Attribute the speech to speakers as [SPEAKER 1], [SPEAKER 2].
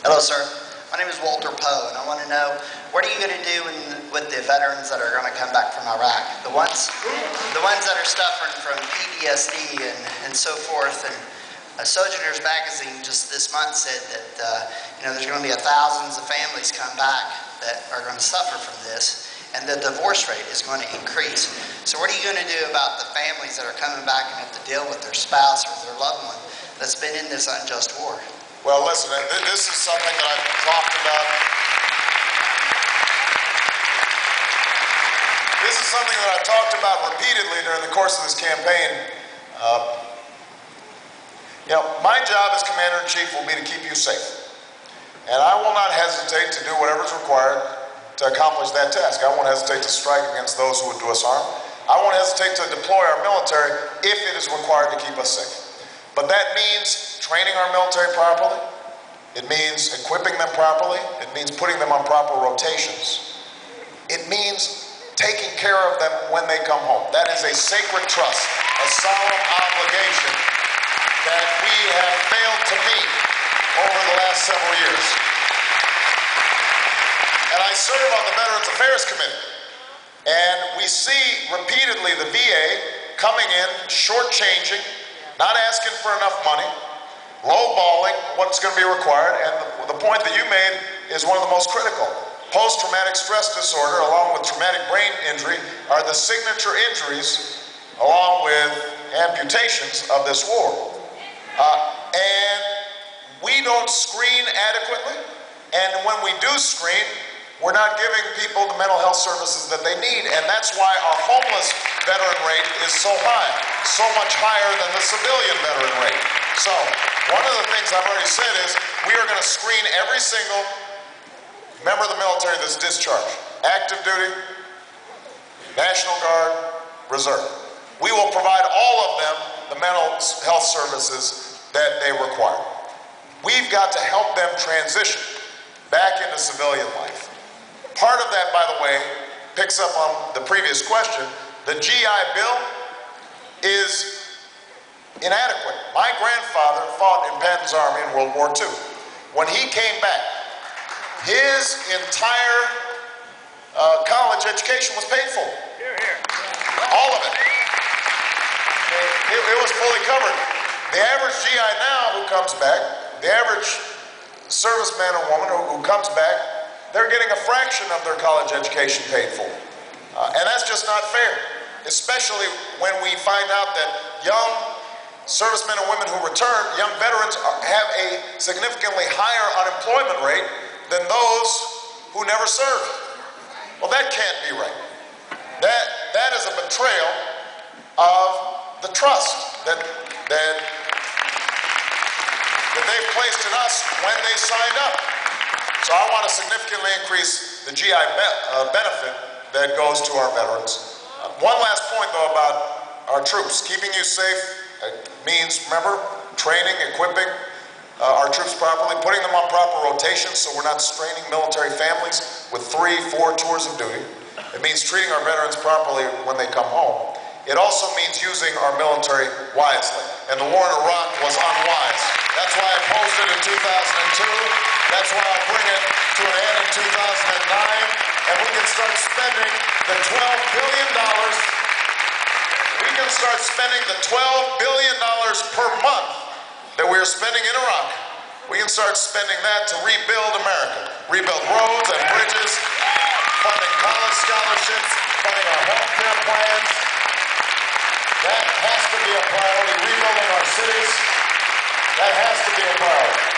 [SPEAKER 1] Hello, sir. My name is Walter Poe, and I want to know, what are you going to do with the veterans that are going to come back from Iraq? The ones that are suffering from PTSD and so forth. And Sojourner's Magazine just this month said that there's going to be thousands of families come back that are going to suffer from this, and the divorce rate is going to increase. So what are you going to do about the families that are coming back and have to deal with their spouse or their loved one that's been in this unjust war?
[SPEAKER 2] Well, listen, this is something that I've talked about. This is something that I've talked about repeatedly during the course of this campaign. My job as Commander-in-Chief will be to keep you safe. And I will not hesitate to do whatever is required to accomplish that task. I won't hesitate to strike against those who would do us harm. I won't hesitate to deploy our military if it is required to keep us safe. But that means training our military properly. It means equipping them properly. It means putting them on proper rotations. It means taking care of them when they come home. That is a sacred trust, a solemn obligation that we have failed to meet over the last several years. And I serve on the Veterans Affairs Committee, and we see repeatedly the VA coming in, shortchanging, not asking for enough money, lowballing what's going to be required, and the point that you made is one of the most critical. Post-traumatic stress disorder, along with traumatic brain injury, are the signature injuries, along with amputations, of this war. And we don't screen adequately, and when we do screen, we're not giving people the mental health services that they need, and that's why our homeless veteran rate is so high, so much higher than the civilian veteran rate. So, one of the things I've already said is we are going to screen every single member of the military that's discharged. Active duty, National Guard, Reserve. We will provide all of them the mental health services that they require. We've got to help them transition back into civilian life. Part of that, by the way, picks up on the previous question. The GI Bill is inadequate. My grandfather fought in Patton's Army in World War II. When he came back, his entire college education was paid for. All of it. It was fully covered. The average GI now who comes back, the average serviceman or woman who comes back, they're getting a fraction of their college education paid for. And that's just not fair, especially when we find out that young servicemen and women who return, young veterans, have a significantly higher unemployment rate than those who never served. Well, that can't be right. That is a betrayal of the trust that they've placed in us when they signed up. So I want to significantly increase the GI benefit that goes to our veterans. One last point, though, about our troops. Keeping you safe means, remember, training, equipping our troops properly, putting them on proper rotations so we're not straining military families with 3-4 tours of duty. It means treating our veterans properly when they come home. It also means using our military wisely. And the war in Iraq was unwise. That's why I opposed it in 2002. That's why I'll bring it to an end in 2009. And we can start spending the $12 billion. We can start spending the $12 billion per month that we're spending in Iraq. We can start spending that to rebuild America. Rebuild roads and bridges, funding college scholarships, funding our health care plans. That has to be a priority. Rebuilding our cities, that has to be a priority.